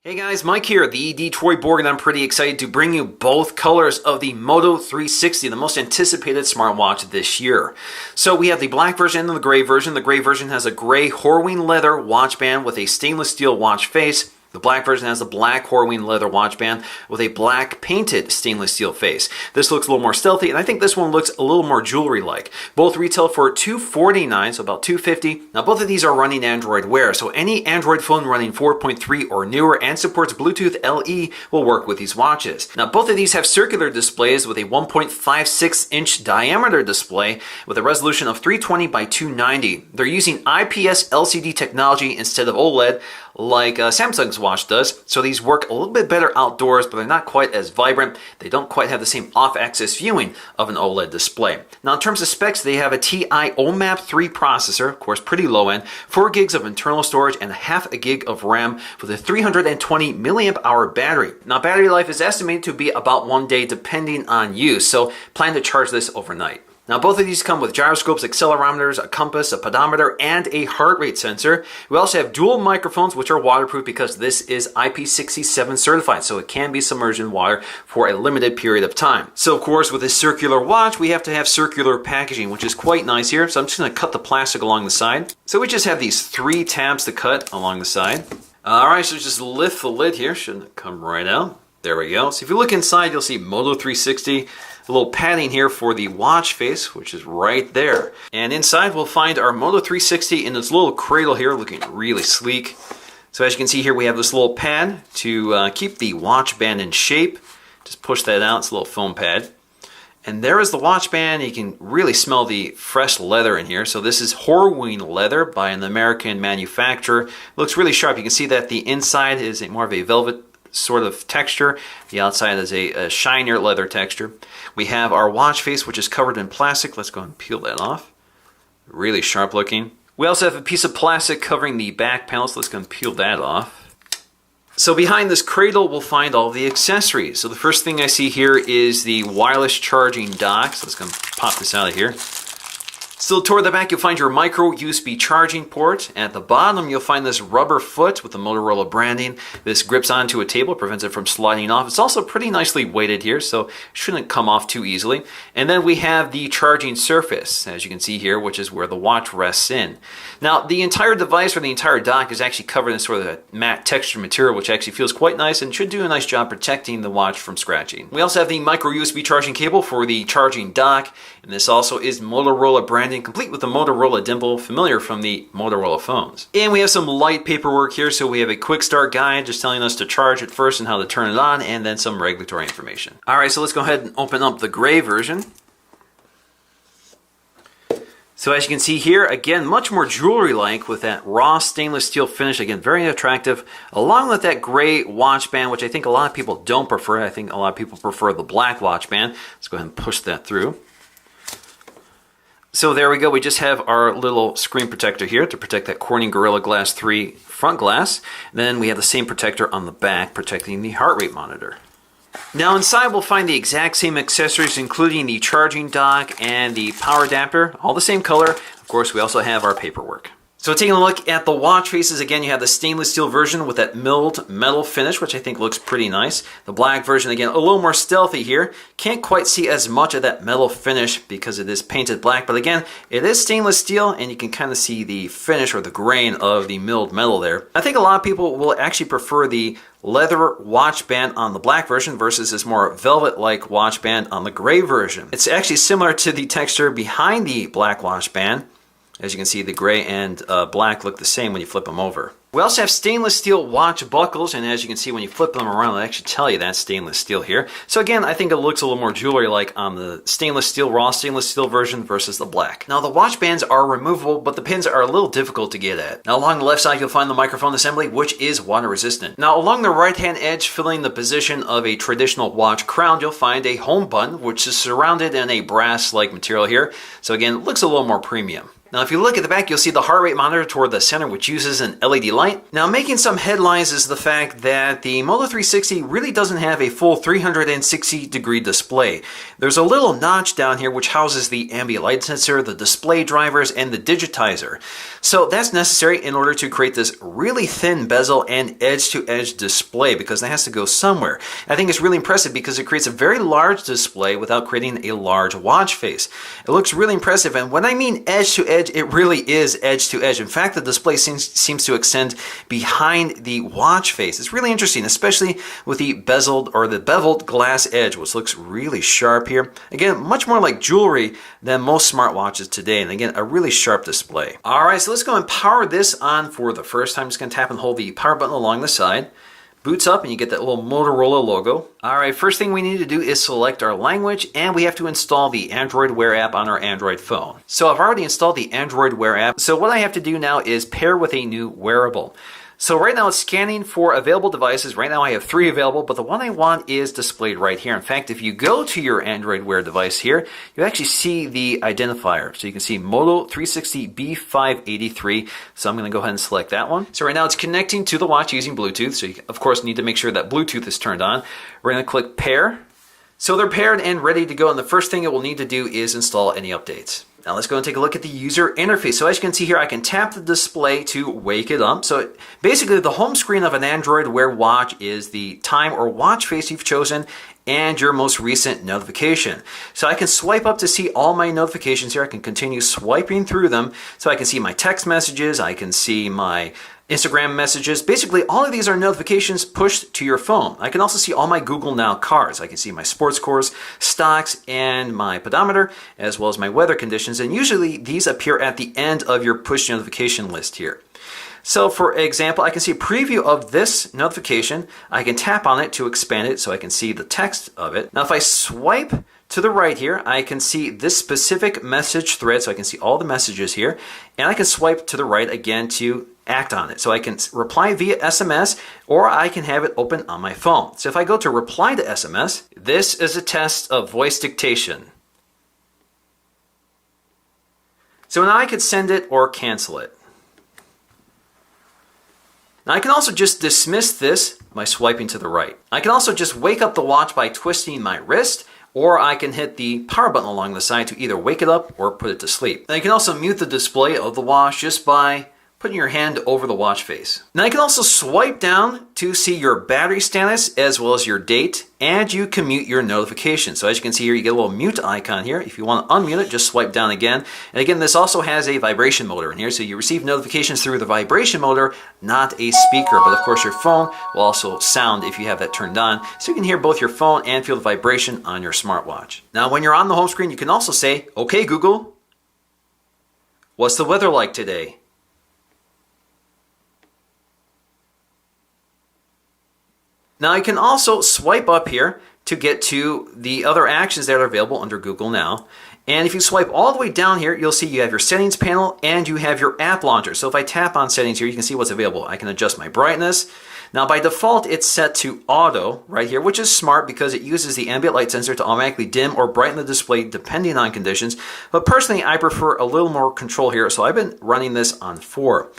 Hey guys, Mike here, the Detroit Borg, and I'm pretty excited to bring you both colors of the Moto 360, the most anticipated smartwatch this year. So we have the black version and the gray version. The gray version has a gray Horween leather watch band with a stainless steel watch face. The black version has a black Horween leather watch band with a black painted stainless steel face. This looks a little more stealthy, and I think this one looks a little more jewelry-like. Both retail for $249, so about $250. Now both of these are running Android Wear, so any Android phone running 4.3 or newer and supports Bluetooth LE will work with these watches. Now both of these have circular displays with a 1.56-inch diameter display with a resolution of 320 by 290. They're using IPS LCD technology instead of OLED, like Samsung's watch does, so these work a little bit better outdoors, but they're not quite as vibrant. They don't quite have the same off-axis viewing of an OLED display. Now in terms of specs, they have a TI OMAP 3 processor, of course pretty low end, 4 gigs of internal storage, and half a gig of RAM with a 320 milliamp hour battery. Now battery life is estimated to be about 1 day depending on use, so plan to charge this overnight. Now both of these come with gyroscopes, accelerometers, a compass, a pedometer, and a heart rate sensor. We also have dual microphones which are waterproof because this is IP67 certified, so it can be submerged in water for a limited period of time. So of course with this circular watch we have to have circular packaging, which is quite nice here. So I'm just going to cut the plastic along the side. So we just have these 3 tabs to cut along the side. Alright, so just lift the lid here, shouldn't come right out. There we go. So if you look inside, you'll see Moto 360, a little padding here for the watch face, which is right there. And inside we'll find our Moto 360 in this little cradle here, looking really sleek. So as you can see here, we have this little pad to keep the watch band in shape. Just push that out, it's a little foam pad. And there is the watch band. You can really smell the fresh leather in here. So this is Horween leather by an American manufacturer. It looks really sharp. You can see that the inside is more of a velvet sort of texture. The outside is a shinier leather texture. We have our watch face, which is covered in plastic. Let's go ahead and peel that off. Really sharp looking. We also have a piece of plastic covering the back panel, so let's go ahead and peel that off. So behind this cradle, we'll find all the accessories. So the first thing I see here is the wireless charging dock. So let's go ahead and pop this out of here. Still toward the back, you'll find your micro USB charging port. At the bottom, you'll find this rubber foot with the Motorola branding. This grips onto a table, prevents it from sliding off. It's also pretty nicely weighted here, so it shouldn't come off too easily. And then we have the charging surface, as you can see here, which is where the watch rests in. Now, the entire device or the entire dock is actually covered in sort of a matte textured material, which actually feels quite nice and should do a nice job protecting the watch from scratching. We also have the micro USB charging cable for the charging dock, and this also is Motorola branding, complete with the Motorola dimple, familiar from the Motorola phones. And we have some light paperwork here, so we have a quick start guide just telling us to charge it first and how to turn it on, and then some regulatory information. Alright, so let's go ahead and open up the gray version. So as you can see here, again, much more jewelry-like with that raw stainless steel finish. Again, very attractive, along with that gray watch band, which I think a lot of people don't prefer. I think a lot of people prefer the black watch band. Let's go ahead and push that through. So there we go, we just have our little screen protector here to protect that Corning Gorilla Glass 3 front glass. Then we have the same protector on the back protecting the heart rate monitor. Now inside we'll find the exact same accessories, including the charging dock and the power adapter, all the same color. Of course, we also have our paperwork. So taking a look at the watch faces, again, you have the stainless steel version with that milled metal finish, which I think looks pretty nice. The black version, again, a little more stealthy here. Can't quite see as much of that metal finish because it is painted black, but again, it is stainless steel, and you can kind of see the finish or the grain of the milled metal there. I think a lot of people will actually prefer the leather watch band on the black version versus this more velvet-like watch band on the gray version. It's actually similar to the texture behind the black watch band. As you can see, the gray and black look the same when you flip them over. We also have stainless steel watch buckles, and as you can see when you flip them around, they actually tell you that's stainless steel here. So again, I think it looks a little more jewelry-like on the stainless steel, raw stainless steel version versus the black. Now the watch bands are removable, but the pins are a little difficult to get at. Now along the left side, you'll find the microphone assembly, which is water resistant. Now along the right-hand edge, filling the position of a traditional watch crown, you'll find a home button, which is surrounded in a brass-like material here. So again, it looks a little more premium. Now, if you look at the back, you'll see the heart rate monitor toward the center, which uses an LED light. Now, making some headlines is the fact that the Moto 360 really doesn't have a full 360-degree display. There's a little notch down here which houses the ambient light sensor, the display drivers, and the digitizer. So that's necessary in order to create this really thin bezel and edge-to-edge display, because that has to go somewhere. I think it's really impressive because it creates a very large display without creating a large watch face. It looks really impressive, and when I mean edge-to-edge, it really is edge to edge. In fact, the display seems to extend behind the watch face. It's really interesting, especially with the beveled glass edge, which looks really sharp here. Again, much more like jewelry than most smartwatches today. And again, a really sharp display. All right, so let's go and power this on for the first time. I'm just going to tap and hold the power button along the side. Boots up and you get that little Motorola logo. All right, first thing we need to do is select our language, and we have to install the Android Wear app on our Android phone. So I've already installed the Android Wear app. So what I have to do now is pair with a new wearable. So right now it's scanning for available devices. Right now I have 3 available, but the one I want is displayed right here. In fact, if you go to your Android Wear device here, you actually see the identifier. So you can see Moto 360 B583. So I'm going to go ahead and select that one. So right now it's connecting to the watch using Bluetooth. So you, of course, need to make sure that Bluetooth is turned on. We're going to click pair. So they're paired and ready to go. And the first thing it will need to do is install any updates. Now let's go and take a look at the user interface. So as you can see here, I can tap the display to wake it up. So basically the home screen of an Android Wear watch is the time or watch face you've chosen and your most recent notification. So I can swipe up to see all my notifications here. I can continue swiping through them. So I can see my text messages, I can see my Instagram messages. Basically, all of these are notifications pushed to your phone. I can also see all my Google Now cards. I can see my sports scores, stocks, and my pedometer, as well as my weather conditions. And usually these appear at the end of your push notification list here. So for example, I can see a preview of this notification. I can tap on it to expand it so I can see the text of it. Now if I swipe to the right here, I can see this specific message thread, so I can see all the messages here. And I can swipe to the right again to act on it. So I can reply via SMS, or I can have it open on my phone. So if I go to reply to SMS, this is a test of voice dictation. So now I could send it or cancel it. Now I can also just dismiss this by swiping to the right. I can also just wake up the watch by twisting my wrist, or I can hit the power button along the side to either wake it up or put it to sleep. Now you can also mute the display of the watch just by putting your hand over the watch face. Now you can also swipe down to see your battery status as well as your date, and you can mute your notifications. So as you can see here, you get a little mute icon here. If you want to unmute it, just swipe down again. And again, this also has a vibration motor in here, so you receive notifications through the vibration motor, not a speaker. But of course your phone will also sound if you have that turned on, so you can hear both your phone and feel the vibration on your smartwatch. Now when you're on the home screen, you can also say, "Okay Google, what's the weather like today?" Now you can also swipe up here to get to the other actions that are available under Google Now. And if you swipe all the way down here, you'll see you have your settings panel and you have your app launcher. So if I tap on settings here, you can see what's available. I can adjust my brightness. Now by default, it's set to auto right here, which is smart because it uses the ambient light sensor to automatically dim or brighten the display depending on conditions. But personally, I prefer a little more control here, so I've been running this on 4.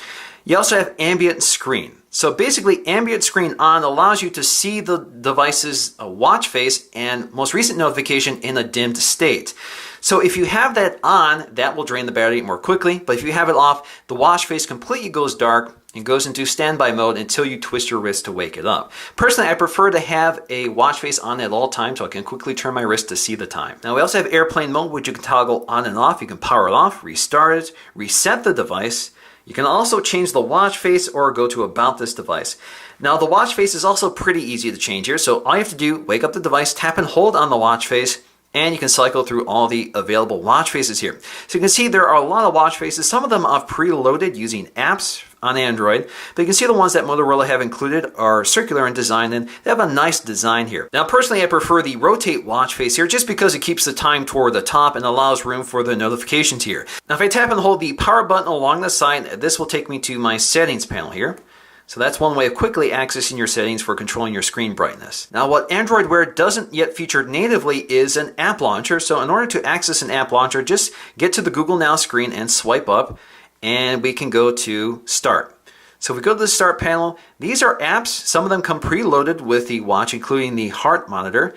You also have ambient screen. So basically, ambient screen on allows you to see the device's watch face and most recent notification in a dimmed state. So if you have that on, that will drain the battery more quickly. But if you have it off, the watch face completely goes dark and goes into standby mode until you twist your wrist to wake it up. Personally, I prefer to have a watch face on at all times so I can quickly turn my wrist to see the time. Now we also have airplane mode, which you can toggle on and off. You can power it off, restart it, reset the device. You can also change the watch face or go to about this device. Now the watch face is also pretty easy to change here. So all you have to do, wake up the device, tap and hold on the watch face, and you can cycle through all the available watch faces here. So you can see there are a lot of watch faces. Some of them are preloaded using apps on Android, but you can see the ones that Motorola have included are circular in design, and they have a nice design here. Now personally, I prefer the rotate watch face here just because it keeps the time toward the top and allows room for the notifications here. Now if I tap and hold the power button along the side, this will take me to my settings panel here. So that's one way of quickly accessing your settings for controlling your screen brightness. Now what Android Wear doesn't yet feature natively is an app launcher. So in order to access an app launcher, just get to the Google Now screen and swipe up, and we can go to Start. So if we go to the Start panel, these are apps. Some of them come preloaded with the watch, including the heart monitor,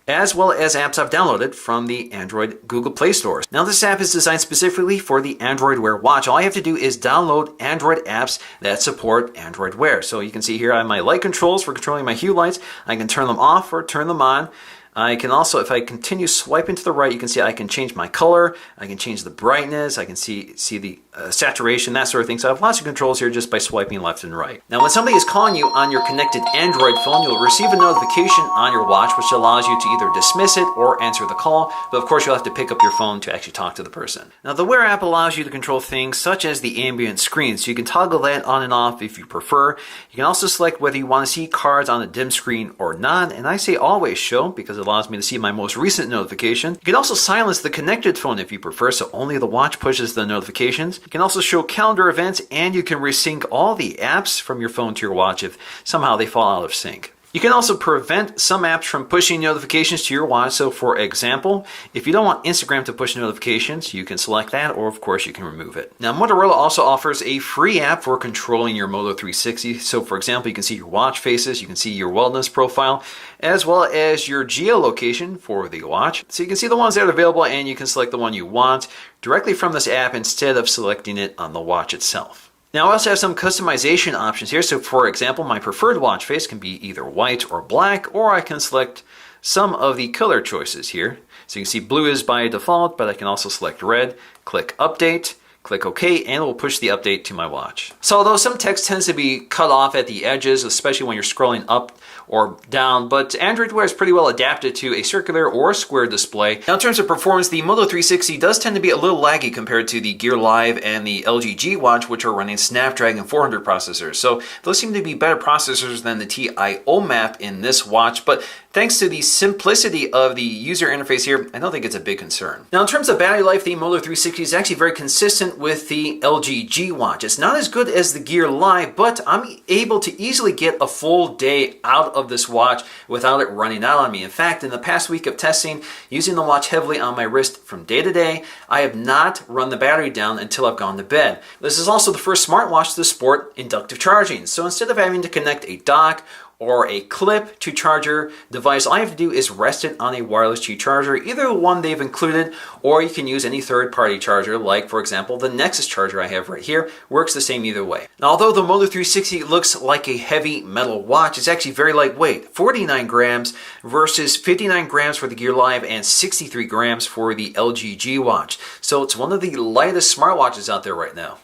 as well as apps I've downloaded from the Android Google Play stores. Now this app is designed specifically for the Android Wear watch. All I have to do is download Android apps that support Android Wear. So you can see here I have my light controls for controlling my hue lights. I can turn them off or turn them on. I can also, if I continue swiping to the right, you can see I can change my color, I can change the brightness, I can see the saturation, that sort of thing. So I have lots of controls here just by swiping left and right. Now when somebody is calling you on your connected Android phone, you'll receive a notification on your watch which allows you to either dismiss it or answer the call, but of course you'll have to pick up your phone to actually talk to the person. Now the Wear app allows you to control things such as the ambient screen, so you can toggle that on and off if you prefer. You can also select whether you want to see cards on a dim screen or not, and I say always show because it allows me to see my most recent notification. You can also silence the connected phone if you prefer, so only the watch pushes the notifications. You can also show calendar events, and you can resync all the apps from your phone to your watch if somehow they fall out of sync. You can also prevent some apps from pushing notifications to your watch. So for example, if you don't want Instagram to push notifications, you can select that, or of course you can remove it. Now Motorola also offers a free app for controlling your Moto 360. So for example, you can see your watch faces, you can see your wellness profile, as well as your geolocation for the watch. So you can see the ones that are available, and you can select the one you want directly from this app instead of selecting it on the watch itself. Now I also have some customization options here. So for example, my preferred watch face can be either white or black, or I can select some of the color choices here. So you can see blue is by default, but I can also select red, click update, click OK, and it will push the update to my watch. So although some text tends to be cut off at the edges, especially when you're scrolling up or down, but Android Wear is pretty well adapted to a circular or square display. Now in terms of performance, the Moto 360 does tend to be a little laggy compared to the Gear Live and the LG G Watch, which are running Snapdragon 400 processors. So those seem to be better processors than the TI-O map in this watch, but thanks to the simplicity of the user interface here, I don't think it's a big concern. Now in terms of battery life, the Moto 360 is actually very consistent with the LG G Watch. It's not as good as the Gear Live, but I'm able to easily get a full day out of this watch without it running out on me. In fact, in the past week of testing, using the watch heavily on my wrist from day to day, I have not run the battery down until I've gone to bed. This is also the first smartwatch to support inductive charging. So instead of having to connect a dock or a clip to charger device, all I have to do is rest it on a wireless Qi charger, either one they've included, or you can use any third-party charger, like for example the Nexus charger I have right here. Works the same either way. Now although the Moto 360 looks like a heavy metal watch, it's actually very lightweight, 49 grams versus 59 grams for the Gear Live and 63 grams for the LG G Watch. So it's one of the lightest smartwatches out there right now.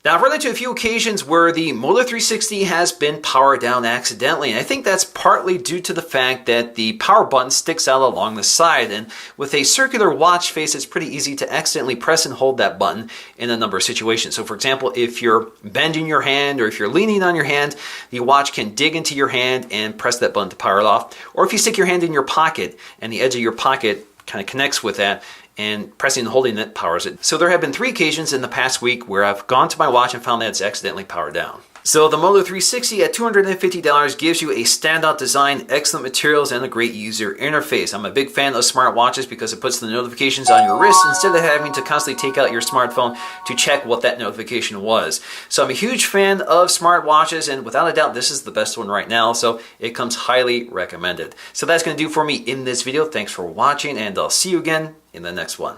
Now, I've run into a few occasions where the Moto 360 has been powered down accidentally, and I think that's partly due to the fact that the power button sticks out along the side, and with a circular watch face, it's pretty easy to accidentally press and hold that button in a number of situations. So for example, if you're bending your hand or if you're leaning on your hand, the watch can dig into your hand and press that button to power it off. Or if you stick your hand in your pocket and the edge of your pocket kind of connects with that, and pressing and holding it powers it. So there have been 3 occasions in the past week where I've gone to my watch and found that it's accidentally powered down. So the Moto 360 at $250 gives you a standout design, excellent materials, and a great user interface. I'm a big fan of smartwatches because it puts the notifications on your wrist instead of having to constantly take out your smartphone to check what that notification was. So I'm a huge fan of smartwatches, and without a doubt this is the best one right now, so it comes highly recommended. So that's going to do for me in this video. Thanks for watching, and I'll see you again in the next one.